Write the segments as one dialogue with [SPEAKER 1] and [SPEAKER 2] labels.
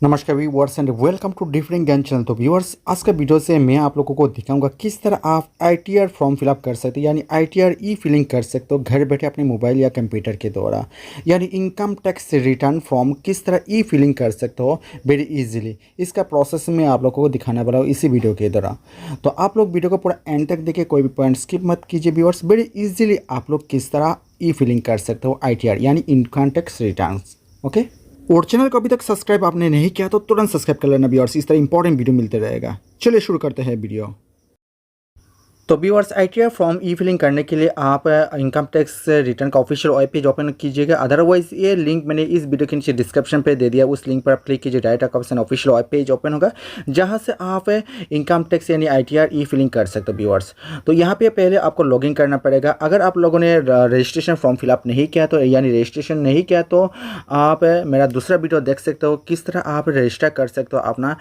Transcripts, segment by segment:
[SPEAKER 1] नमस्कार viewers and welcome to different Gyan channel. तो viewers, आज का वीडियो से मैं आप लोगों को दिखाऊंगा किस तरह आप आईटीआर फॉर्म फिलअप कर सकते हैं, यानी आईटीआर ई फिलिंग कर सकते हो घर बैठे अपने मोबाइल या कंप्यूटर के द्वारा। यानी इनकम टैक्स रिटर्न फॉर्म किस तरह ई फिलिंग कर सकते हो वेरी इजीली। इसका प्रोसेस मैं आप लोगों को दिखाने वाला हूँ इसी वीडियो के द्वारा। तो आप लोग वीडियो को पूरा एंड तक देखिए, कोई भी पॉइंट स्किप मत कीजिए व्यूअर्स। वेरी इजीली आप लोग किस तरह ई फिलिंग कर सकते हो आईटीआर यानी इनकम टैक्स रिटर्न। ओके, और चैनल को अभी तक सब्सक्राइब आपने नहीं किया तो तुरंत सब्सक्राइब कर लेना भी, और इस तरह इंपॉर्टेंट वीडियो मिलते रहेगा। चलिए शुरू करते हैं वीडियो। तो व्यूअर्स, आईटीआर फॉर्म ई फिलिंग करने के लिए आप इनकम टैक्स रिटर्न का ऑफिशियल वेब पेज ओपन कीजिएगा। अदरवाइज ये लिंक मैंने इस वीडियो के नीचे डिस्क्रिप्शन पे दे दिया, उस लिंक पर आप क्लिक कीजिए, डायरेक्ट आपका option official web page open होगा जहां से आप इनकम टैक्स यानी आईटीआर ई फिलिंग कर सकते हो व्यूअर्स। तो यहाँ पे पहले आपको लॉगिन करना पड़ेगा। अगर आप लोगों ने रजिस्ट्रेशन फॉर्म फिलअप नहीं किया तो यानी रजिस्ट्रेशन नहीं किया तो आप मेरा दूसरा वीडियो देख सकते हो किस तरह आप रजिस्टर कर सकते हो अपना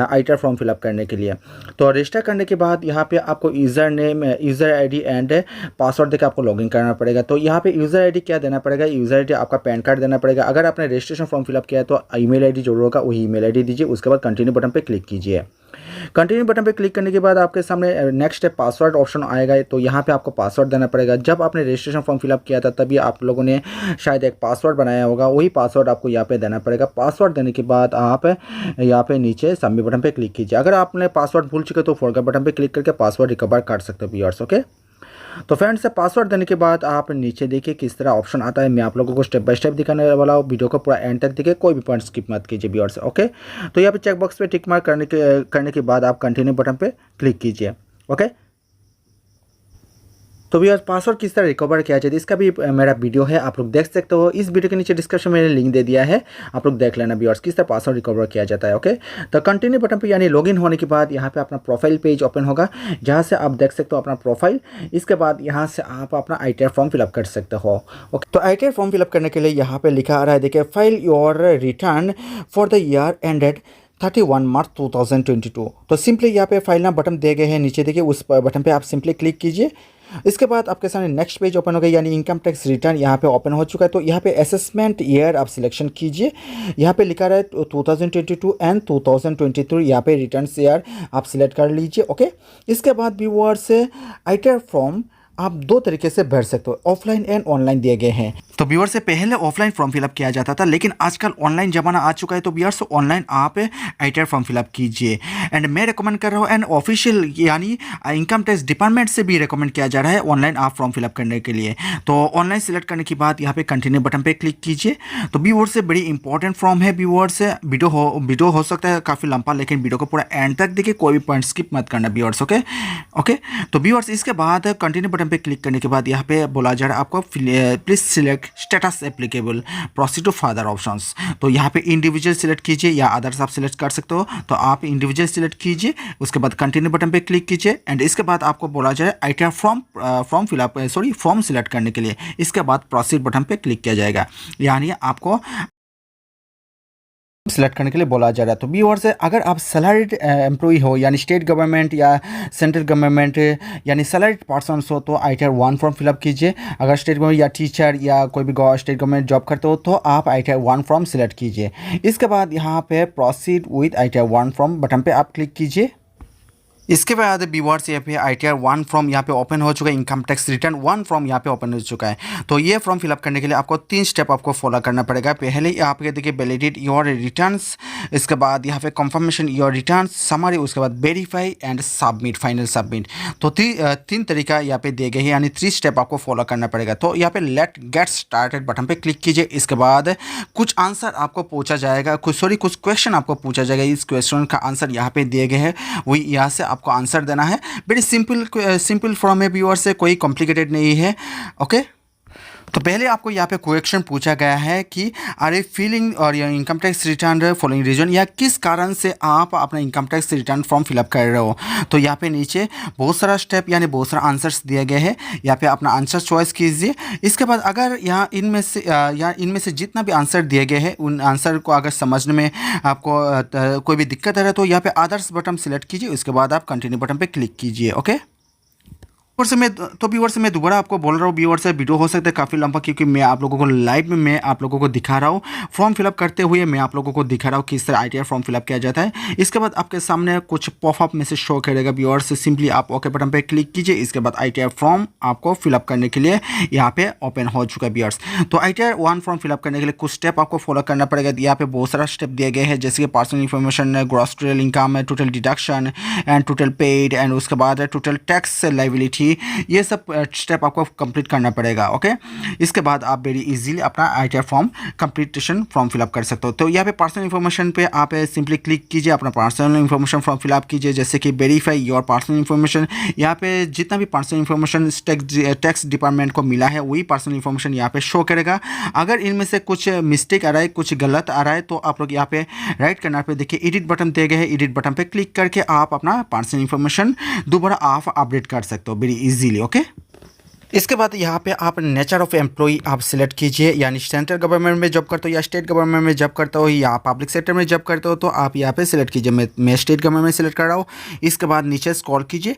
[SPEAKER 1] आईटीआर फॉर्म फिलअप करने के लिए। तो रजिस्टर करने के बाद यहाँ पे आपको यूज़र आईडी एंड पासवर्ड देकर आपको लॉगिन करना पड़ेगा। तो यहाँ पे यूज़र आईडी क्या देना पड़ेगा? यूज़र आईडी आपका पैन कार्ड देना पड़ेगा। अगर आपने रजिस्ट्रेशन फॉर्म फिलअप किया है तो ईमेल आईडी जो होगा वही ईमेल आईडी दीजिए। उसके बाद कंटिन्यू बटन पे क्लिक कीजिए। कंटिन्यू बटन पे क्लिक करने के बाद आपके सामने नेक्स्ट है पासवर्ड ऑप्शन आएगा। तो यहाँ पे आपको पासवर्ड देना पड़ेगा। जब आपने रजिस्ट्रेशन फॉर्म फिलअप किया था तभी आप लोगों ने शायद एक पासवर्ड बनाया होगा, वही पासवर्ड आपको यहाँ पे देना पड़ेगा। पासवर्ड देने के बाद आप यहाँ पे नीचे सबमिट बटन पे क्लिक कीजिए। अगर आपने पासवर्ड भूल चुके तो फॉरगेट बटन पे क्लिक करके पासवर्ड रिकवर कर सकते हो व्यूअर्स। ओके, तो फ्रेंड्स, पासवर्ड देने के बाद आप नीचे देखिए किस तरह ऑप्शन आता है। मैं आप लोगों को स्टेप बाय स्टेप दिखाने वाला हूँ। वीडियो को पूरा एंड तक देखिए, कोई भी पॉइंट स्किप मत कीजिए व्यूअर्स। ओके, तो यहाँ पे चेक बॉक्स पे टिक मार्क करने के बाद आप कंटिन्यू बटन पे क्लिक कीजिए। ओके, तो भैया पासवर्ड किस तरह रिकवर किया जाए इसका भी मेरा वीडियो है, आप लोग देख सकते हो। इस वीडियो के नीचे डिस्क्रिप्शन में मैंने लिंक दे दिया है, आप लोग देख लेना व्यूअर्स किस तरह पासवर्ड रिकवर किया जाता है। ओके, तो कंटिन्यू बटन पे यानी लॉगिन होने के बाद यहाँ पे अपना प्रोफाइल पेज ओपन होगा जहाँ से आप देख सकते हो अपना प्रोफाइल। इसके बाद यहाँ से आप अपना आईटीआर फॉर्म फिलअप कर सकते हो। ओके, तो आईटीआर फॉर्म फिलअप करने के लिए यहाँ पे लिखा आ रहा है, देखिए, file your return for the year ended 31 मार्च 2022। तो सिंपली यहाँ पे फाइल नाम बटन दिए गए हैं नीचे, देखिए उस बटन पे आप सिंपली क्लिक कीजिए। इसके बाद आपके सामने नेक्स्ट पेज ओपन हो गया, यानी इनकम टैक्स रिटर्न यहाँ पे ओपन हो चुका है। तो यहाँ पे असेसमेंट ईयर आप सिलेक्शन कीजिए। यहाँ पे लिखा रहा है 2022 एंड 2023, यहाँ पे रिटर्न ईयर आप सिलेक्ट कर लीजिए। ओके, इसके बाद व्यूअर्स आईटीआर फॉर्म आप दो तरीके से भर सकते हो, ऑफलाइन एंड ऑनलाइन दिए गए हैं। तो व्यूअर से पहले ऑफलाइन फॉर्म फिलअप किया जाता था, लेकिन आजकल ऑनलाइन जमाना आ चुका है। तो व्यूअर्स ऑनलाइन आप आईटीआर फॉर्म फिलअप कीजिए। एंड मैं रिकमेंड कर रहा हूँ, एंड ऑफिशियल यानी इनकम टैक्स डिपार्टमेंट से भी रिकमेंड किया जा रहा है ऑनलाइन आप फॉर्म फिलअप करने के लिए। तो ऑनलाइन सिलेक्ट करने के बाद यहाँ पे कंटिन्यू बटन पे क्लिक कीजिए। तो व्यूअर्स से बड़ी इंपॉर्टेंट फॉर्म है व्यूअर्स। वीडियो हो सकता है काफ़ी लंबा, लेकिन वीडियो को पूरा एंड तक देखिए, कोई भी पॉइंट स्किप मत करना व्यूअर्स। ओके ओके, तो व्यूअर्स इसके बाद कंटिन्यू बटन पे क्लिक करने के बाद यहाँ पे बोला जा रहा है आपको please select status applicable proceed to further options. तो यहाँ पे इंडिविजुअल सिलेक्ट कीजिए या अदर्स आप सिलेक्ट कर सकते हो। तो आप इंडिविजुअल सिलेक्ट कीजिए, उसके बाद कंटिन्यू बटन पे क्लिक कीजिए। एंड इसके बाद आपको बोला जा रहा है आईटीआर फॉर्म सिलेक्ट करने के लिए। इसके बाद प्रोसीड बटन पे क्लिक किया जाएगा, यानी आपको सिलेक्ट करने के लिए बोला जा रहा है। तो व्यूअर्स, अगर आप सैलरीड एम्प्लॉई हो यानी स्टेट गवर्नमेंट या सेंट्रल गवर्नमेंट यानी सैलरीड पर्सन हो तो आईटीआर 1 फॉर्म फिलअप कीजिए। अगर स्टेट गवर्नमेंट या टीचर या कोई भी स्टेट गवर्नमेंट जॉब करते हो तो आप आईटीआर 1 फॉर्म सिलेक्ट कीजिए। इसके बाद यहाँ पे proceed with ITR 1 form button पे आप क्लिक कीजिए। इसके बाद व्यूअर्स यहाँ पे आईटीआर 1 फॉर्म यहाँ पे ओपन हो चुका है, इनकम टैक्स रिटर्न 1 फॉर्म यहाँ पे ओपन हो चुका है। तो ये फॉर्म फिलअप करने के लिए आपको 3 स्टेप आपको फॉलो करना पड़ेगा। पहले आप ये देखिए वैलिडेट योर रिटर्न्स, इसके बाद यहाँ पे कंफर्मेशन योर रिटर्न्स समरी, उसके बाद verify and submit, final submit. तो 3 तरीका यहाँ पे दिए गए हैं, यानी 3 स्टेप आपको फॉलो करना पड़ेगा। तो यहाँ पे लेट गेट स्टार्टेड बटन पे क्लिक कीजिए। इसके बाद कुछ आंसर आपको पूछा जाएगा, कुछ क्वेश्चन आपको पूछा जाएगा। इस क्वेश्चन का आंसर यहाँ पे दिए गए हैं, वही यहाँ से आपको आंसर देना है। वेरी सिंपल फॉर्म है व्यूअर्स से, कोई कॉम्प्लिकेटेड नहीं है। ओके, तो पहले आपको यहाँ पे क्वेश्चन पूछा गया है कि आर यू फीलिंग और या income tax return following reason, या किस कारण से आप अपना income tax return form fill up कर रहे हो। तो यहाँ पे नीचे बहुत सारा स्टेप यानी बहुत सारा आंसर्स दिए गए हैं, यहाँ पे अपना आंसर चॉइस कीजिए। इसके बाद अगर यहाँ इनमें से जितना भी आंसर दिए गए हैं उन आंसर को अगर समझने में आपको कोई भी दिक्कत है तो यहाँ पे अदर्स बटन सिलेक्ट कीजिए। उसके बाद आप कंटिन्यू बटन पर क्लिक कीजिए। ओके, व्यूअर से मैं दोबारा आपको बोल रहा हूँ व्यूअर से, वीडियो हो सकता है काफ़ी लंबा, क्योंकि मैं आप लोगों को लाइव में मैं आप लोगों को दिखा रहा हूँ फॉर्म फिलअप करते हुए, मैं आप लोगों को दिखा रहा हूँ किस तरह ITR फॉर्म फिलअप किया जाता है। इसके बाद आपके सामने कुछ पॉपअप मैसेज शो करेगा व्यूअर से, सिंपली आप ओके बटन पे क्लिक कीजिए। इसके बाद ITR फॉर्म आपको फिलअप करने के लिए यहाँ पे ओपन हो चुका है व्यूअर्स। तो ITR 1 फॉर्म फिलअप करने के लिए कुछ स्टेप आपको फॉलो करना पड़ेगा। यहाँ पे बहुत सारा स्टेप दिए गए हैं, जैसे कि personal information, gross total income, total deduction and total paid, and उसके बाद टोटल टैक्स लायबिलिटी, ये सब स्टेप आपको कंप्लीट करना पड़ेगा। ओके, इसके बाद आप वेरी इजीली अपना ITR form completion form fill up कर सकते हो। तो यहाँ पे पर्सनल इन्फॉर्मेशन पे आप सिंपली क्लिक कीजिए, अपना पर्सनल इन्फॉर्मेशन फॉर्म फिलअप कीजिए, जैसे कि वेरीफाई योर पर्सनल इन्फॉर्मेशन। यहाँ पे जितना भी पर्सनल इन्फॉर्मेशन टैक्स डिपार्टमेंट को मिला है वही पर्सनल इन्फॉर्मेशन यहाँ पे शो करेगा। अगर इनमें से कुछ मिस्टेक आ रहा है, कुछ गलत आ रहा है, तो आप लोग यहाँ पे राइट करना पे देखिए एडिट बटन दिए गए हैं, एडिट बटन पे क्लिक करके आप अपना पर्सनल इन्फॉर्मेशन दोबारा आप अपडेट कर सकते हो वेरी इजीली। ओके, इसके बाद यहाँ पे आप नेचर ऑफ एम्प्लॉई आप सिलेक्ट कीजिए, यानी सेंट्रल गवर्नमेंट में जॉब करते हो या स्टेट गवर्नमेंट में जॉब करते हो या पब्लिक सेक्टर में जॉब करते हो, तो आप यहाँ पे सिलेक्ट कीजिए। मैं स्टेट गवर्नमेंट में सिलेक्ट कर रहा हूँ। इसके बाद नीचे स्क्रॉल कीजिए,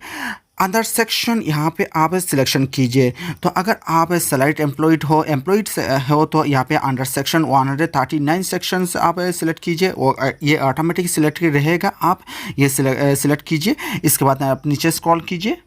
[SPEAKER 1] अदर सेक्शन यहाँ पे आप सिलेक्शन कीजिए। तो अगर आप सैलरीड एम्प्लॉयड हो तो यहाँ पे अंडर सेक्शन 139 सेक्शंस आप सिलेक्ट कीजिए, और ये ऑटोमेटिक सिलेक्ट रहेगा, आप ये सिलेक्ट कीजिए। इसके बाद आप नीचे स्क्रॉल कीजिए।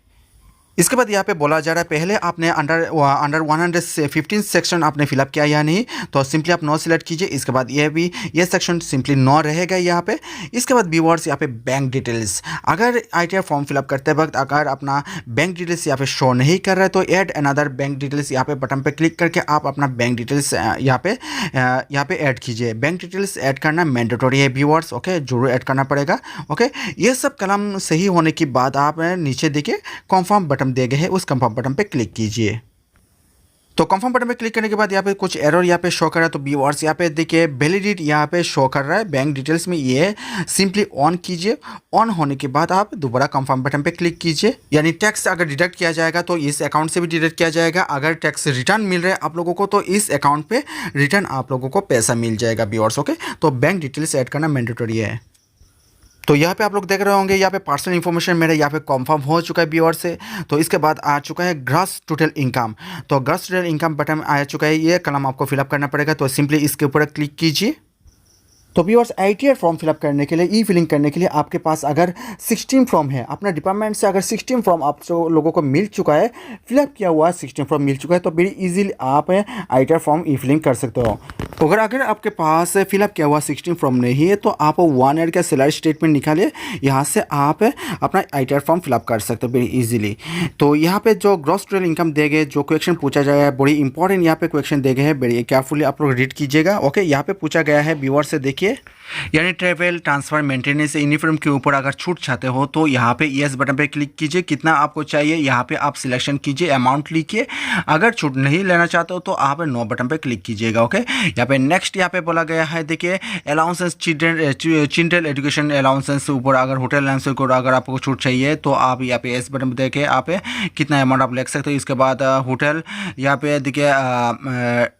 [SPEAKER 1] इसके बाद यहाँ पे बोला जा रहा है पहले आपने अंडर 115 सेक्शन आपने फिलअप किया या नहीं, तो सिंपली आप नो सिलेक्ट कीजिए। इसके बाद ये सेक्शन सिंपली नो रहेगा यहाँ पे। इसके बाद व्यूअर्स यहाँ पे बैंक डिटेल्स, अगर ITR फॉर्म फिलअप करते वक्त अगर अपना बैंक डिटेल्स यहाँ पे शो नहीं कर रहा है तो ऐड अनदर बैंक डिटेल्स यहाँ पे बटन पे क्लिक करके आप अपना बैंक डिटेल्स यहाँ पे ऐड कीजिए। बैंक डिटेल्स ऐड करना मैंडेटरी है व्यूअर्स। ओके, जरूर ऐड करना पड़ेगा। ओके, ये सब कलम सही होने के बाद आप नीचे देखिए कॉन्फर्म बटन दिए गए हैं, उस कंफर्म बटन पे क्लिक कीजिए। तो कंफर्म बटन पे क्लिक करने के बाद यहाँ पे कुछ एरर यहाँ पे शो कर रहा है, तो व्यूअर्स यहाँ पे देखिए वैलिडिटी यहाँ पे शो कर रहा है बैंक डिटेल्स में, ये सिंपली ऑन कीजिए। ऑन होने के बाद आप दोबारा कंफर्म बटन पे क्लिक कीजिए, यानी टैक्स अगर डिडक्ट किया जाएगा तो इस अकाउंट से भी डिडक्ट किया जाएगा। अगर टैक्स रिटर्न मिल रहा है आप लोगों को तो इस अकाउंट पे रिटर्न आप लोगों को पैसा मिल जाएगा व्यूअर्स। ओके, तो बैंक डिटेल्स ऐड करना मैंडेटरी है। तो यहाँ पे आप लोग देख रहे होंगे यहाँ पे पर्सनल इन्फॉर्मेशन मेरा यहाँ पे कंफर्म हो चुका है व्यूअर से। तो इसके बाद आ चुका है ग्रॉस टोटल इनकम। तो ग्रॉस टोटल इनकम बटन आ चुका है, ये कलम आपको फिलअप करना पड़ेगा। तो सिंपली इसके ऊपर क्लिक कीजिए। तो व्यूअर्स ITR फॉर्म फिलअप करने के लिए, ई फिलिंग करने के लिए आपके पास अगर 16 फॉर्म है अपना डिपार्टमेंट से, अगर 16 फॉर्म आप लोगों को मिल चुका है, फिलअप किया हुआ 16 फॉर्म मिल चुका है, तो वेरी इजीली आप ITR फॉर्म ई फिलिंग कर सकते हो। अगर आपके पास फिलअप किया हुआ 16 फॉर्म नहीं है तो आप 1 ईयर का सैलरी स्टेटमेंट निकालिए, यहाँ से आप अपना ITR फॉर्म फिलअप कर सकते हो वेरी इजीली। तो यहाँ पे जो ग्रॉस टोटल इनकम दे गए, जो क्वेश्चन पूछा जाएगा है, बड़ी इंपॉर्टेंट यहाँ पे क्वेश्चन दे गए हैं, बड़ी केयरफुली आप लोग रीड कीजिएगा। ओके, यहाँ पे पूछा गया है व्यूअर से, देखिए यानी ट्रैवल, ट्रांसफर, मेंटेनेंस, यूनिफॉर्म के ऊपर अगर छूट चाहते हो तो यहाँ पे यस बटन पे क्लिक कीजिए। कितना आपको चाहिए यहाँ पे आप सिलेक्शन कीजिए, अमाउंट लिखिए। अगर छूट नहीं लेना चाहते हो तो आप नो बटन पे क्लिक कीजिएगा। ओके, यहाँ पे नेक्स्ट यहाँ पे बोला गया है, देखिए अलाउंसेस, चिल्ड्रन एजुकेशन अलाउंसेस ऊपर अगर होटल अलाउंस को अगर आपको छूट चाहिए तो आप यहाँ पे यस बटन पे देके आप कितना अमाउंट आप लिख सकते हो। इसके बाद होटल यहाँ पे देखिए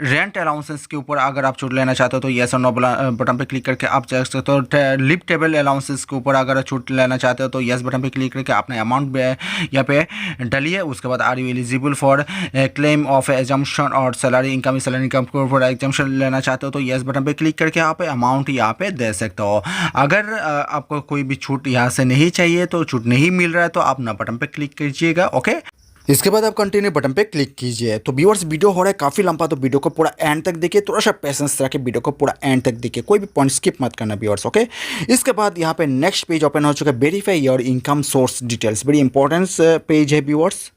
[SPEAKER 1] रेंट अलाउंसेस के ऊपर अगर आप छूट लेना चाहते हो तो यस और नो बटन पे क्लिक करके आप चेक सकते हो। लिप टेबल अलाउंसेस के ऊपर अगर छूट लेना चाहते हो तो यस बटन पे क्लिक करके अपने अमाउंट यहाँ पे डालिए। उसके बाद are you eligible for claim of exemption और सैलरी इनकम के ऊपर एग्जाम्पशन लेना चाहते हो तो यस बटन पे क्लिक करके आप अमाउंट यहाँ पे दे सकते हो। अगर आपको कोई भी छूट यहाँ से नहीं चाहिए, तो छूट नहीं मिल रहा है, तो आप ना बटन पे क्लिक कीजिएगा। ओके, इसके बाद आप कंटिन्यू बटन पे क्लिक कीजिए। तो व्यूअर्स वीडियो हो रहा है काफ़ी लंबा, तो वीडियो को पूरा एंड तक देखिए, थोड़ा सा पेशेंस रखे, वीडियो को पूरा एंड तक देखिए, कोई भी पॉइंट स्किप मत करना व्यूअर्स। ओके, इसके बाद यहाँ पे नेक्स्ट पेज ओपन हो चुका है, verify your income source details, very important page है व्यूअर्स।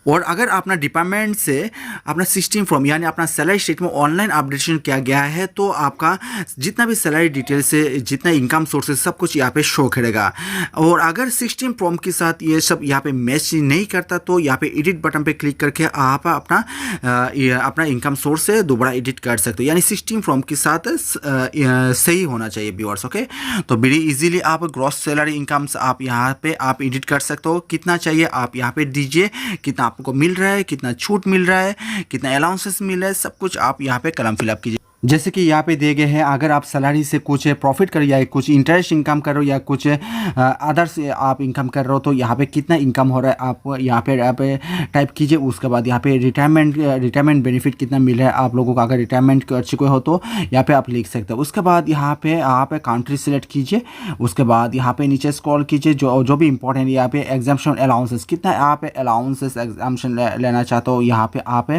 [SPEAKER 1] और अगर अपना डिपार्टमेंट से अपना 16 फॉर्म यानी अपना सैलरी शीट में ऑनलाइन अपडेशन किया गया है, तो आपका जितना भी सैलरी डिटेल्स है, जितना इनकम सोर्सेज, सब कुछ यहाँ पे शो करेगा। और अगर 16 फॉर्म के साथ ये सब यहाँ पे मैच नहीं करता तो यहाँ पे एडिट बटन पे क्लिक करके आप अपना इनकम सोर्स से दोबारा एडिट कर सकते हो, यानी 16 फॉर्म के साथ सही होना चाहिए व्यूअर्स। ओके, तो वेरी इजीली आप ग्रॉस सैलरी इनकम्स आप यहाँ पे आप एडिट कर सकते हो। कितना चाहिए आप यहाँ पे दीजिए, कितना आपको मिल रहा है, कितना छूट मिल रहा है, कितना अलाउंसेस मिल रहा है, सब कुछ आप यहाँ पे कलम फिलअप कीजिए। जैसे कि यहाँ पे दिए गए हैं, अगर आप सैलरी से कुछ प्रॉफिट करो या कुछ इंटरेस्ट इनकम करो या कुछ अदर्स आप इनकम कर रहे हो तो यहाँ पे कितना इनकम हो रहा है आप यहाँ पे टाइप कीजिए। उसके बाद यहाँ पे रिटायरमेंट बेनिफिट कितना मिल रहा है आप लोगों को, अगर रिटायरमेंट कर चुके हो तो यहाँ पे आप लिख सकते हो। उसके बाद यहाँ पे आप कंट्री सिलेक्ट कीजिए। उसके बाद यहाँ पे नीचे स्क्रॉल कीजिए, जो भी इंपॉर्टेंट यहाँ पे एग्जाम्पशन अलाउंसेस कितना आप अलाउंसेस एग्जाम्पशन लेना चाहते हो यहाँ पे आप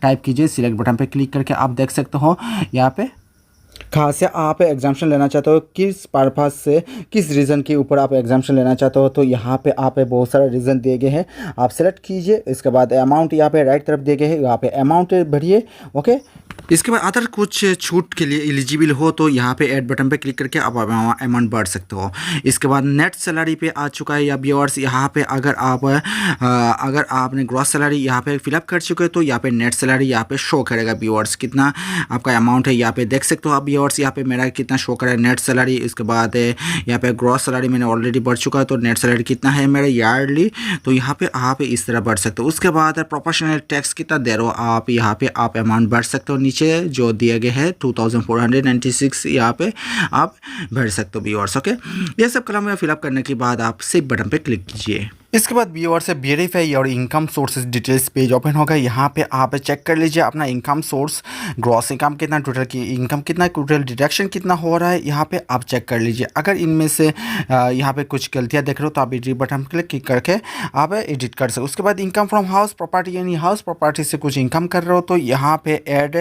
[SPEAKER 1] टाइप कीजिए। सिलेक्ट बटन पे क्लिक करके आप देख सकते हो यहाँ पे कहाँ से आप एग्जाम्पशन लेना चाहते हो, किस पर्पस से, किस रीज़न के ऊपर आप एग्जाम्पशन लेना चाहते हो। तो यहाँ पे आप बहुत सारे रीज़न दिए गए हैं, आप सेलेक्ट कीजिए। इसके बाद अमाउंट यहाँ पे राइट तरफ दिए गए हैं, यहाँ पे अमाउंट भरिए। ओके, इसके बाद अदर कुछ छूट के लिए एलिजिबल हो तो यहाँ पे ऐड बटन पे क्लिक करके आप अमाउंट बढ़ सकते हो। इसके बाद नेट सैलरी पे आ चुका है या व्यूअर्स, यहाँ पे अगर आपने ग्रॉस सैलरी यहाँ पे फिलअप कर चुके हो तो यहाँ पे नेट सैलरी यहाँ पे शो करेगा व्यूअर्स, कितना आपका अमाउंट है यहाँ पे देख सकते हो आप व्यूअर्स। यहाँ पे मेरा कितना शो कर रहा है नेट सैलरी। इसके बाद यहाँ पे ग्रॉस सैलरी मैंने ऑलरेडी बढ़ चुका है तो नेट सैलरी कितना है मेरा ईयरली, तो यहाँ पे आप इस तरह बढ़ सकते हो। उसके बाद प्रोपोर्शनल टैक्स कितना दे रहे हो आप, यहाँ पे आप अमाउंट बढ़ सकते हो। नीचे जो दिए गए हैं 2496 यहाँ पे आप भर सकते हो व्यूअर्स। ओके, ये सब कलम में फिलअप करने के बाद आप सेव बटन पे क्लिक कीजिए। इसके बाद व्यूअर से वेरीफाई और income sources details page open होगा। यहाँ पे आप चेक कर लीजिए अपना इनकम सोर्स, ग्रॉस इनकम कितना, टोटल की इनकम कितना, टोटल डिडक्शन कितना हो रहा है, यहाँ पे आप चेक कर लीजिए। अगर इनमें से यहाँ पे कुछ गलतियाँ देख रहे हो तो आप एडिट बटन पर क्लिक करके आप एडिट कर सकते हो। उसके बाद इनकम फ्रॉम हाउस प्रॉपर्टी, यानी हाउस प्रॉपर्टी से कुछ इनकम कर रहे हो तो यहाँ पे ऐड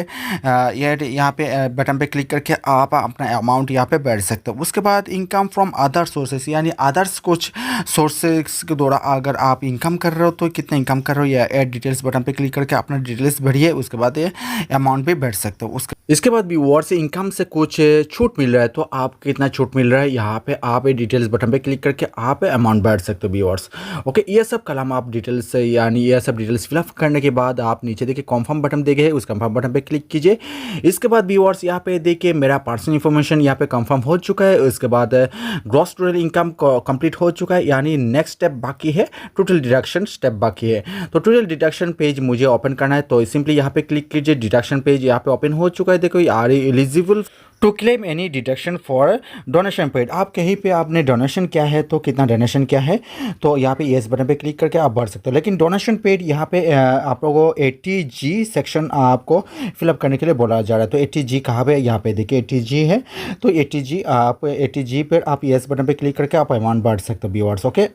[SPEAKER 1] यहाँ पे बटन पे क्लिक करके आप अपना अमाउंट यहाँ पे बढ़ सकते हो। उसके बाद इनकम फ्रॉम अदर सोर्सेस, यानी अदर्स कुछ सोर्सेस के द्वारा अगर आप इनकम कर रहे हो तो कितना इनकम कर रहे हो, या ऐड डिटेल्स बटन पे क्लिक करके अपना डिटेल्स भरिए। उसके बाद ये अमाउंट भी बढ़ सकते हो। इसके बाद व्यूअर्स से इनकम से कुछ छूट मिल रहा है तो आप कितना छूट मिल रहा है यहाँ पे आप डिटेल्स बटन पे क्लिक करके आप अमाउंट बढ़ सकते हो व्यूअर्स। ओके, ये सब कलम आप डिटेल्स से यानी ये सब डिटेल्स फिलअप करने के बाद आप नीचे देखिए कॉन्फर्म बटन देखे है, उस कन्फर्म बटन पे क्लिक कीजिए। इसके बाद व्यूअर्स यहाँ पे देखिए मेरा पर्सनल इन्फॉर्मेशन यहाँ पे कंफर्म हो चुका है। उसके बाद ग्रॉस टोटल इनकम कंप्लीट हो चुका है, यानी नेक्स्ट स्टेप बाकी है, टोटल डिडक्शन स्टेप बाकी है। तो टोटल डिडक्शन पेज मुझे ओपन करना है तो सिंपली यहाँ पे क्लिक कीजिए। डिडक्शन पेज यहाँ पे ओपन हो चुका है। देखो are eligible to claim any deduction for donation paid, आप कहीं पे आपने डोनेशन किया है तो कितना डोनेशन किया है तो यहाँ पे येस बटन पे क्लिक करके आप भर सकते हो। लेकिन डोनेशन पेड यहाँ पे आप लोगों को 80G सेक्शन आपको फिलअप करने के लिए बोला जा रहा है। तो 80G कहाँ पे, यहाँ पे देखिए 80G है तो 80G पर आप येस बटन पे क्लिक करके आप अमाउंट भर सकते हो व्यूअर्स। ओके,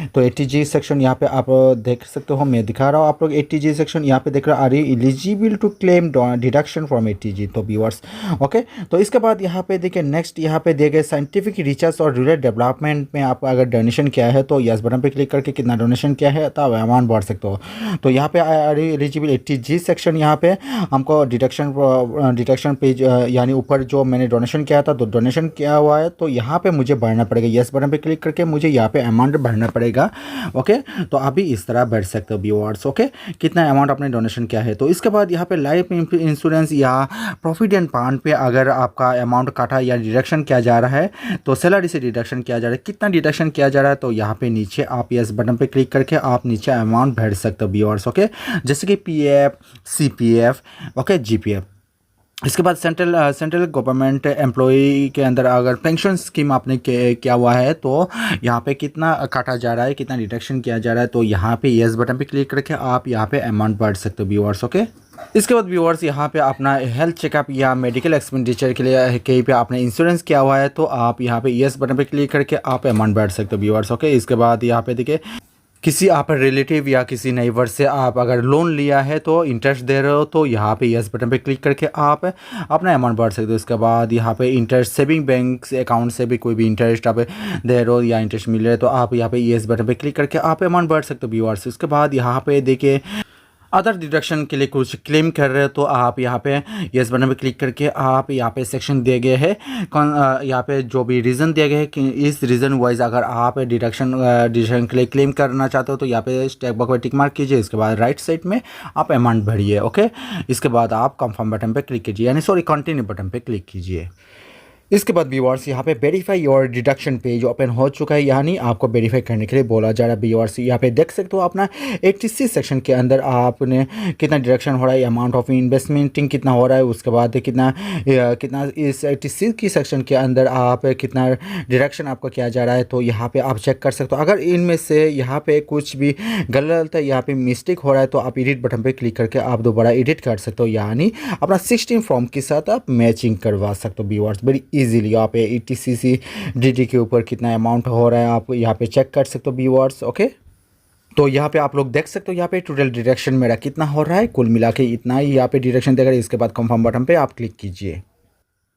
[SPEAKER 1] तो 80G सेक्शन यहाँ पे आप देख सकते हो, मैं दिखा रहा हूँ आप लोग 80G सेक्शन यहाँ पे देख रहे हो, are you eligible to claim deduction from 80G तो व्यूअर्स। ओके, तो इसके बाद यहाँ पे देखिए नेक्स्ट यहाँ पे दिए गए साइंटिफिक रिसर्च और रूरल डेवलपमेंट में आप अगर डोनेशन किया है तो यस बटन पे क्लिक करके कितना डोनेशन किया है तब अमाउंट बढ़ सकते हो। तो यहाँ पे एलिजिबल 80G सेक्शन यहाँ पे हमको डिडक्शन पेज यानी ऊपर जो मैंने डोनेशन किया था तो डोनेशन किया हुआ है तो यहाँ पे मुझे भरना पड़ेगा। यस बटन पे क्लिक करके मुझे यहाँ पे अमाउंट भरना पड़ेगा। ओके, तो आप भी इस तरह भर सकते हो व्यूअर्स। ओके, कितना अमाउंट आपने डोनेशन किया है। तो इसके बाद यहाँ पे लाइफ इंश्योरेंस या प्रोविडेंट फंड पे अगर आपका अमाउंट काटा या डिडक्शन किया जा रहा है तो सैलरी से डिडक्शन किया जा रहा है, कितना डिडक्शन किया जा रहा है तो यहाँ पे नीचे आप यस बटन पे क्लिक करके आप नीचे अमाउंट भर सकते हो व्यूअर्स। ओके, जैसे कि PF, CPF, ओके, GPF। इसके बाद सेंट्रल गवर्नमेंट एम्प्लॉई के अंदर अगर पेंशन स्कीम आपने किया हुआ है तो यहाँ पे कितना काटा जा रहा है, कितना डिडक्शन किया जा रहा है तो यहाँ पे यस बटन पे क्लिक करके आप यहाँ पे अमाउंट बढ़ सकते हो व्यूअर्स। ओके, इसके बाद व्यूअर्स यहाँ पे अपना हेल्थ चेकअप या मेडिकल एक्सपेंडिचर के लिए कहीं पे आपने इंश्योरेंस किया हुआ है तो आप यहाँ पे यस बटन पे क्लिक करके आप अमाउंट बढ़ सकते हो व्यूअर्स। ओके, इसके बाद यहाँ पे देखिए किसी आप रिलेटिव या किसी नेबर से आप अगर लोन लिया है तो इंटरेस्ट दे रहे हो तो यहाँ पे यस बटन पे क्लिक करके आप अपना अमाउंट बढ़ सकते हो। इसके बाद यहाँ पे इंटरेस्ट सेविंग बैंक अकाउंट से भी कोई भी इंटरेस्ट आप दे रहे हो या इंटरेस्ट मिल रहा है तो आप यहाँ पे यस बटन पे क्लिक करके आप अमाउंट बढ़ सकते हो व्यूअर्स। उसके बाद यहाँ पे देखिए अदर डिडक्शन के लिए कुछ क्लेम कर रहे हो तो आप यहाँ पे यस बटन पे क्लिक करके आप यहाँ पे सेक्शन दिए गए हैं यहाँ पे जो भी रीज़न दिया गया है कि इस रीज़न वाइज अगर आप डिडक्शन के लिए क्लेम करना चाहते हो तो यहाँ पे स्टेप बॉक्स पे टिक मार्क कीजिए। इसके बाद राइट साइड में आप अमाउंट भरिए। ओके, इसके बाद आप कंफर्म बटन पे क्लिक कीजिए, यानी सॉरी कंटिन्यू बटन पे क्लिक कीजिए। इसके बाद व्यूअर्स यहाँ पे verify your deduction page open हो चुका है, यानी आपको वेरीफाई करने के लिए बोला जा रहा है। व्यूअर्स यहाँ पे देख सकते हो अपना 86 सेक्शन के अंदर आपने कितना डिडक्शन हो रहा है, अमाउंट ऑफ इन्वेस्टमेंटिंग कितना हो रहा है, उसके बाद कितना इस 86 की सेक्शन के अंदर आप कितना डिडक्शन आपको किया जा रहा है। तो यहाँ पे आप चेक कर सकते हो। अगर इनमें से यहाँ पे कुछ भी गलत है, यहाँ पे मिस्टेक हो रहा है, तो आप एडिट बटन पे क्लिक करके आप दोबारा एडिट कर सकते हो, यानी अपना 16 फॉर्म के साथ आप मैचिंग करवा सकते हो। व्यूअर्स वेरी इजीली आप ETCCDD के ऊपर कितना अमाउंट हो रहा है आप यहाँ पे चेक कर सकते हो व्यूअर्स। ओके, तो यहाँ पे आप लोग देख सकते हो यहाँ पे टोटल डिडक्शन मेरा कितना हो रहा है, कुल मिला के इतना ही यहाँ पे डिडक्शन देगा। इसके बाद कंफर्म बटन पे आप क्लिक कीजिए।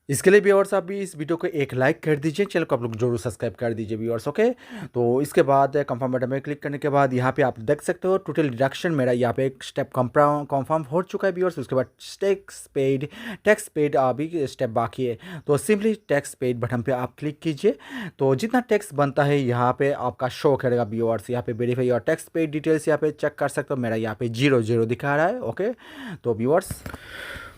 [SPEAKER 1] इसके लिए व्यूअर्स आप भी इस वीडियो को एक लाइक कर दीजिए, चैनल को आप लोग जरूर सब्सक्राइब कर दीजिए व्यूअर्स। ओके, तो इसके बाद कंफर्म बटन में क्लिक करने के बाद यहाँ पे आप देख सकते हो टोटल डिडक्शन मेरा यहाँ पे एक स्टेप कंफर्म हो चुका है व्यूअर्स। उसके बाद टैक्स पेड अभी स्टेप बाकी है, तो सिंपली टैक्स पेड बटन पे आप क्लिक कीजिए। तो जितना टैक्स बनता है यहाँ पे आपका शो करेगा व्यूअर्स। यहाँ पे वेरीफाई और टैक्स पेड डिटेल्स यहाँ पे चेक कर सकते हो, मेरा यहाँ पे 0 दिखा रहा है। ओके, तो व्यूअर्स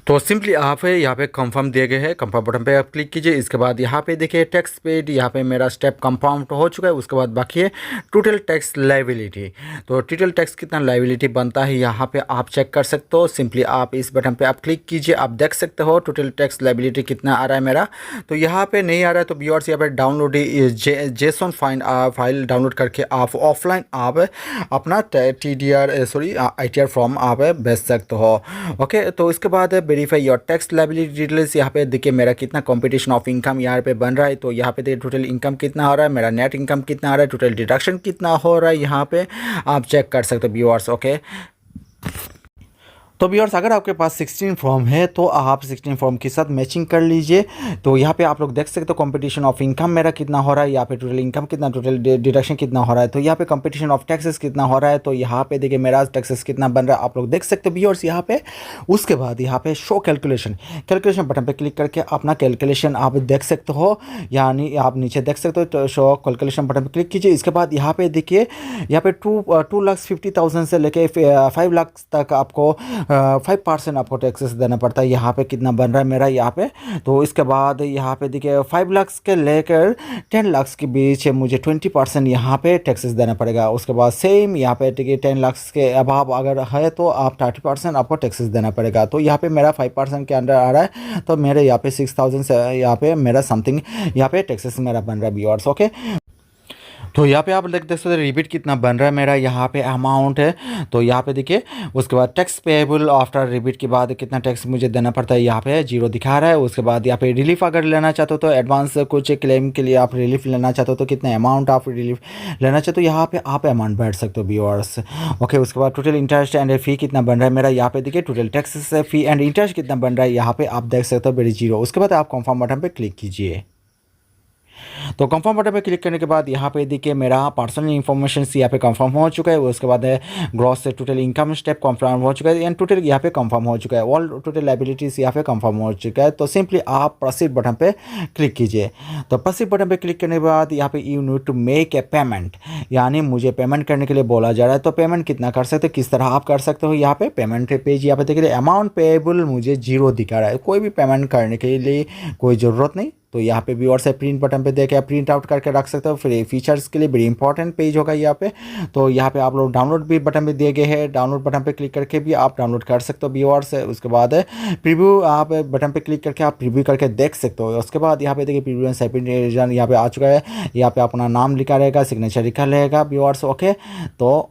[SPEAKER 1] तो सिंपली आप यहाँ पे कंफर्म दिए गए हैं, कंफर्म बटन पे आप क्लिक कीजिए। इसके बाद यहाँ पे देखिए टैक्स पेड, यहाँ पे मेरा स्टेप कंफर्म तो हो चुका है। उसके बाद बाकी है टोटल टैक्स लायबिलिटी। तो टोटल टैक्स कितना लायबिलिटी बनता है यहाँ पे आप चेक कर सकते हो। सिंपली आप इस बटन पे आप क्लिक कीजिए, आप देख सकते हो टोटल टैक्स लायबिलिटी कितना आ रहा है मेरा। तो यहाँ पे नहीं आ रहा है तो व्यूअर्स यहाँ पे डाउनलोड जेसन फाइल डाउनलोड करके आप ऑफलाइन आप अपना ITR फॉर्म आप भेज सकते हो। ओके, तो इसके बाद verify your tax liability details. यहाँ पे देखिए मेरा कितना कंपटीशन ऑफ इनकम यहाँ पे बन रहा है। तो यहाँ पे देखिए टोटल इनकम कितना हो रहा है, मेरा नेट इनकम कितना आ रहा है, टोटल डिडक्शन कितना हो रहा है, यहाँ पे आप चेक कर सकते हो व्यूअर्स। ओके, तो व्यूअर्स अगर आपके पास 16 फॉर्म है तो आप 16 फॉर्म के साथ मैचिंग कर लीजिए। तो यहाँ पे आप लोग देख सकते हो कंपटीशन ऑफ इनकम मेरा कितना हो रहा है, यहाँ पे टोटल इनकम कितना, टोटल डिडक्शन कितना हो रहा है। तो यहाँ पे कंपटीशन ऑफ टैक्सेस कितना हो रहा है, तो यहाँ पे देखिए मेरा टैक्सेस कितना बन रहा है आप लोग देख सकते हो व्यूअर्स यहाँ पे। उसके बाद यहाँ पे शो कैलकुलेशन बटन पर क्लिक करके अपना कैलकुलेशन आप देख सकते हो, यानी आप नीचे देख सकते हो। तो शो कैलकुलेशन बटन पर क्लिक कीजिए। इसके बाद यहाँ पे देखिए यहाँ पे 2,50,000 से लेके 5 लाख तक आपको 5% आपको टैक्सेस देना पड़ता है। यहाँ पे कितना बन रहा है मेरा यहाँ पे। तो इसके बाद यहाँ पे देखिए 5 लाख के लेकर 10 लाख के बीच मुझे 20% यहाँ पे टैक्सेस देना पड़ेगा। उसके बाद सेम यहाँ पे देखिए 10 लाख के अभाव अगर है तो आप 30% आपको टैक्सेस देना पड़ेगा। तो यहाँ पे मेरा 5% के अंदर आ रहा है, तो मेरे यहाँ पे 6,000 से यहाँ पे मेरा समथिंग यहाँ पे टैक्सेस मेरा बन रहा है व्यूअर्स। ओके, तो यहाँ पे आप देख सकते हो रिबीट कितना बन रहा है मेरा यहाँ पे अमाउंट है। तो यहाँ पे देखिए उसके बाद टैक्स पेएबल आफ्टर रिबीट के बाद कितना टैक्स मुझे देना पड़ता है, यहाँ पे 0 दिखा रहा है। उसके बाद यहाँ पे रिलीफ अगर लेना चाहते हो तो एडवांस कुछ क्लेम के लिए आप रिलीफ लेना चाहते हो तो कितना अमाउंट आप रिलीफ लेना चाहते हो यहाँ पे आप अमाउंट बैठ सकते हो व्यूअर्स। ओके, उसके बाद टोटल इंटरेस्ट एंड फी कितना बन रहा है मेरा, यहाँ पे देखिए total tax fee and interest कितना बन रहा है यहाँ पे आप देख सकते हो मेरी 0। उसके बाद आप कंफर्म बटन पे क्लिक कीजिए। तो कंफर्म बटन पे क्लिक करने के बाद यहाँ पे देखिए मेरा पर्सनल इन्फॉर्मेशन यहाँ पे कंफर्म हो चुका है। उसके बाद ग्रॉस से टोटल इनकम स्टेप कंफर्म हो चुका है एंड टोटल यहाँ पे कंफर्म हो चुका है। ऑल टोटल लायबिलिटीज यहाँ पे कंफर्म हो चुका है। तो सिंपली आप प्रोसीड बटन पे क्लिक कीजिए। तो प्रोसीड बटन पे क्लिक करने के बाद यहाँ पे you need to make a payment, यानी मुझे पेमेंट करने के लिए बोला जा रहा है। तो पेमेंट कितना कर सकते हो, किस तरह आप कर सकते हो, यहाँ पे पेमेंट पेज यहाँ पे देखिए अमाउंट पेएबल मुझे 0 दिखा रहा है। कोई भी पेमेंट करने के लिए कोई ज़रूरत नहीं। तो यहाँ पे भी और से प्रिंट बटन पे देके आप प्रिंट आउट करके रख सकते हो। फिर फीचर्स के लिए बड़ी इंपॉर्टेंट पेज होगा यहाँ पे। तो यहाँ पे आप लोग डाउनलोड भी बटन पे दिए गए हैं, डाउनलोड बटन पे क्लिक करके भी आप डाउनलोड कर सकते हो व्यूअर्स। उसके बाद प्रीव्यू आप बटन पे क्लिक करके आप प्रीव्यू करके देख सकते हो। उसके बाद यहाँ पे देखिए प्रीव्यू एंड यहाँ पे आ चुका है। यहाँ पे अपना नाम लिखा रहेगा, सिग्नेचर लिखा रहेगा व्यूअर्स। ओके, तो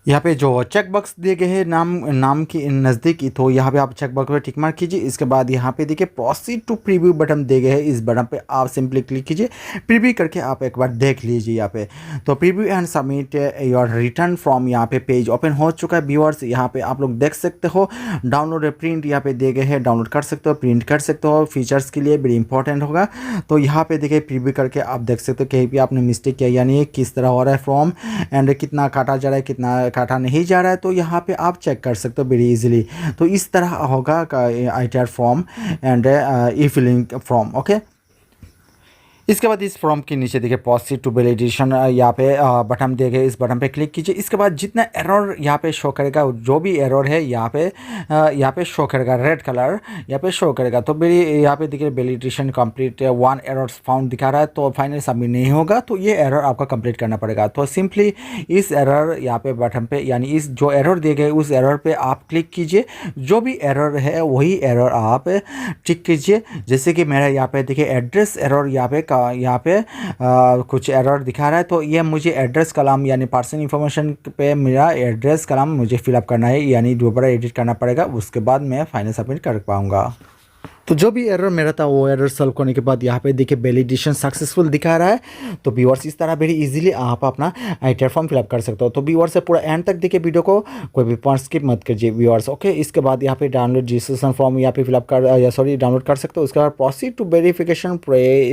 [SPEAKER 1] यहाँ पे जो चेक बॉक्स दिए गए हैं नाम के नज़दीक, तो यहाँ पे आप चेक बॉक्स पे टिक मार्क कीजिए। इसके बाद यहाँ पे देखिए प्रोसीड टू प्रीव्यू बटन दिए गए हैं, इस बटन पे आप सिंपली क्लिक कीजिए। प्रीव्यू करके आप एक बार देख लीजिए यहाँ पे। तो preview and submit your return from यहाँ पे पेज ओपन हो चुका है व्यूअर्स। यहाँ पे आप लोग देख सकते हो डाउनलोड प्रिंट यहाँ पे दिए गए हैं, डाउनलोड कर सकते हो, प्रिंट कर सकते हो। फीचर्स के लिए बड़ी इंपॉर्टेंट होगा। तो यहाँ पे देखिए प्रीव्यू करके आप देख सकते हो कहीं भी आपने मिस्टेक किया, यानी किस तरह हो रहा है फॉर्म एंड कितना काटा जा रहा है, कितना काटा नहीं जा रहा है। तो यहाँ पे आप चेक कर सकते हो वेरी इजीली। तो इस तरह होगा ITR form and E filling form. Okay, इसके बाद इस फॉर्म के नीचे देखिए प्रोसीड टू वैलिडेशन यहाँ पे बटन दिए गए, इस बटन पे क्लिक कीजिए। इसके बाद जितना एरर यहाँ पे शो करेगा, जो भी एरर है यहाँ पे शो करेगा, रेड कलर यहाँ पे शो करेगा। तो मेरी यहाँ पे देखिए वैलिडेशन कंप्लीट, 1 एरर फाउंड दिखा रहा है, तो फाइनल सबमिट नहीं होगा, तो ये एरर आपका कंप्लीट करना पड़ेगा। तो सिंपली इस एरर यहाँ पे बटन पे, यानी इस जो एरर दिए गए उस एरर पे आप क्लिक कीजिए। जो भी एरर है वही एरर आप टिक कीजिए। जैसे कि मेरा यहाँ पे देखिए एड्रेस एरर यहाँ पे कुछ एरर दिखा रहा है, तो ये मुझे एड्रेस कॉलम यानी पर्सनल इन्फॉर्मेशन पे मेरा एड्रेस कॉलम मुझे फिलअप करना है, यानी दोबारा एडिट करना पड़ेगा, उसके बाद मैं फाइनल सबमिट कर पाऊँगा। तो जो भी एरर मेरा था वो एरर सॉल्व करने के बाद यहाँ पे देखिए वैलिडेशन सक्सेसफुल दिखा रहा है। तो व्यूअर्स इस तरह वेरी इजीली आप अपना आईटीआर फॉर्म फिलअप कर सकते हो। तो व्यूअर्स से पूरा एंड तक देखिए वीडियो को, कोई भी पॉइंट स्किप मत कीजिए व्यूअर्स, ओके। इसके बाद यहाँ पे डाउनलोड रजिस्ट्रेशन फॉर्म यहाँ पे फिलअप कर या सॉरी डाउनलोड कर सकते हो। उसके बाद प्रोसीड टू वेरिफिकेशन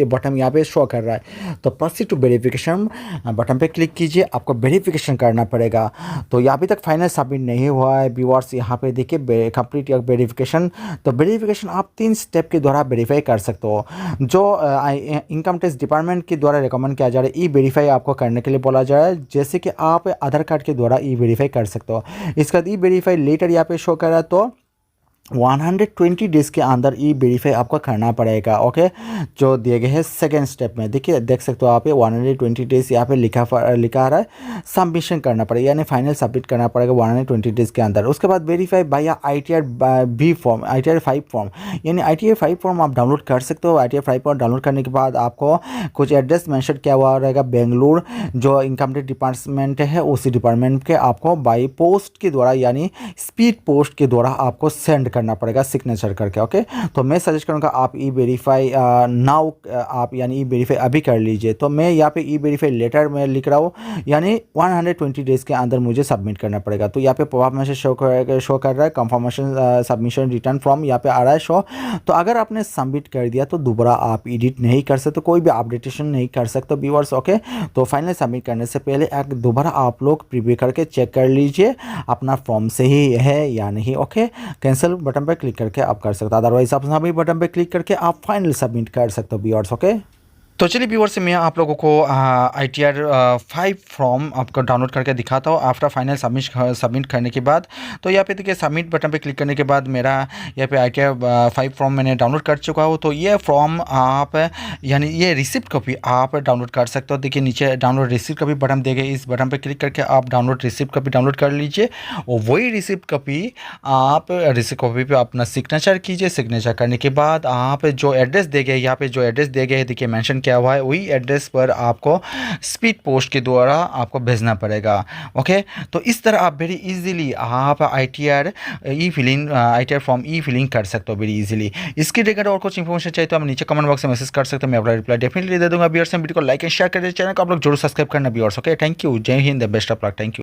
[SPEAKER 1] बटन यहाँ पे शो कर रहा है, तो प्रोसीड टू वेरिफिकेशन बटन पे क्लिक कीजिए। आपको वेरिफिकेशन करना पड़ेगा। तो यहाँ अभी तक फाइनल सबमिट नहीं हुआ है व्यूअर्स। यहाँ पे देखिए कंप्लीट वेरिफिकेशन। तो वेरिफिकेशन आप 3 स्टेप के द्वारा वेरीफाई कर सकते हो। जो इनकम टैक्स डिपार्टमेंट के द्वारा रिकमेंड किया जा रहा है, ई वेरीफाई आपको करने के लिए बोला जा रहा है। जैसे कि आप आधार कार्ड के द्वारा ई वेरीफाई कर सकते हो। इसके बाद ई वेरीफाई लेटर यहाँ पे शो कर रहा है, तो 120 डेज़ के अंदर ई वेरीफाई आपको करना पड़ेगा, ओके। जो दिए गए हैं सेकेंड स्टेप में देखिए, देख सकते हो आप 120 डेज़ यहाँ पे लिखा आ रहा है। सबमिशन करना पड़ेगा, यानी फाइनल सबमिट करना पड़ेगा 120 डेज़ के अंदर। उसके बाद verify by ITR B form, ITR 5 form, यानी ITR 5 फॉर्म आप डाउनलोड कर सकते हो। ITR 5 फॉर्म डाउनलोड करने के बाद आपको कुछ एड्रेस मैंशन किया हुआ रहेगा बेंगलुरु, जो इनकम टैक्स डिपार्टमेंट है उसी डिपार्टमेंट के आपको बाई पोस्ट के द्वारा यानी स्पीड पोस्ट के द्वारा आपको सेंड करना पड़ेगा सिग्नेचर करके, ओके। तो मैं सजेस्ट करूँगा आप ई वेरीफाई नाउ आप यानी ई वेरीफाई अभी कर लीजिए। तो मैं यहाँ पे ई वेरीफाई लेटर में लिख रहा हूँ, यानी 120 डेज़ के अंदर मुझे सबमिट करना पड़ेगा। तो यहाँ पे पॉपअप मैसेज शो कर रहा है, कंफर्मेशन सबमिशन रिटर्न फ्रॉम यहाँ पे आ रहा है शो। तो अगर आपने सबमिट कर दिया तो दोबारा आप एडिट नहीं कर सकते, कोई भी अपडेटेशन नहीं कर सकते व्यूअर्स, ओके। तो फाइनल सबमिट करने से पहले एक दोबारा आप लोग प्रीव्यू करके चेक कर लीजिए अपना फॉर्म सही है या नहीं, ओके। कैंसिल बटन पर क्लिक करके आप कर सकते हो, अदरवाइज आप सभी बटन पर क्लिक करके आप फाइनल सबमिट कर सकते हो व्यूअर्स, ओके। तो चलिए व्यूअर्स मैं आप लोगों को ITR 5 फॉर्म आपको डाउनलोड करके दिखाता हूँ आफ्टर फाइनल सबमिट करने के बाद। तो यहाँ पे देखिए सबमिट बटन पे क्लिक करने के बाद मेरा यहाँ पे ITR 5 फॉर्म मैंने डाउनलोड कर चुका हूँ। तो ये फॉर्म आप यानी ये रिसिप्ट कॉपी आप डाउनलोड कर सकते हो। देखिए नीचे डाउनलोड रिसिप्ट कॉपी बटन देंगे, इस बटन पर क्लिक करके आप डाउनलोड रिसिप्ट कॉपी डाउनलोड कर लीजिए। और वही रिसिप्ट कॉपी आप रिसिप्ट कॉपी पर अपना सिग्नेचर कीजिए। सिग्नेचर करने के बाद आप जो एड्रेस देंगे, यहाँ पे जो एड्रेस दिए गए देखिए मैंशन किया हुआ है, वही एड्रेस पर आपको स्पीड पोस्ट के द्वारा आपको भेजना पड़ेगा, ओके। तो इस तरह आप वेरी इजीली आप ITR फॉर्म ई फिलिंग कर सकते हो वेरी इजीली। इसके रिगार्डिंग और कुछ इन्फॉर्मेशन चाहिए तो आप नीचे कमेंट बॉक्स में मैसेज कर सकते हो, मैं अपना रिप्लाई डेफिनेटली दे दूंगा। व्यूअर्स वीडियो को लाइक एंड शेयर कर दीजिए, चैनल को आप लोग जरूर सब्सक्राइब करना व्यूअर्स, ओके। थैंक यू, जय Hind, best of luck, thank you.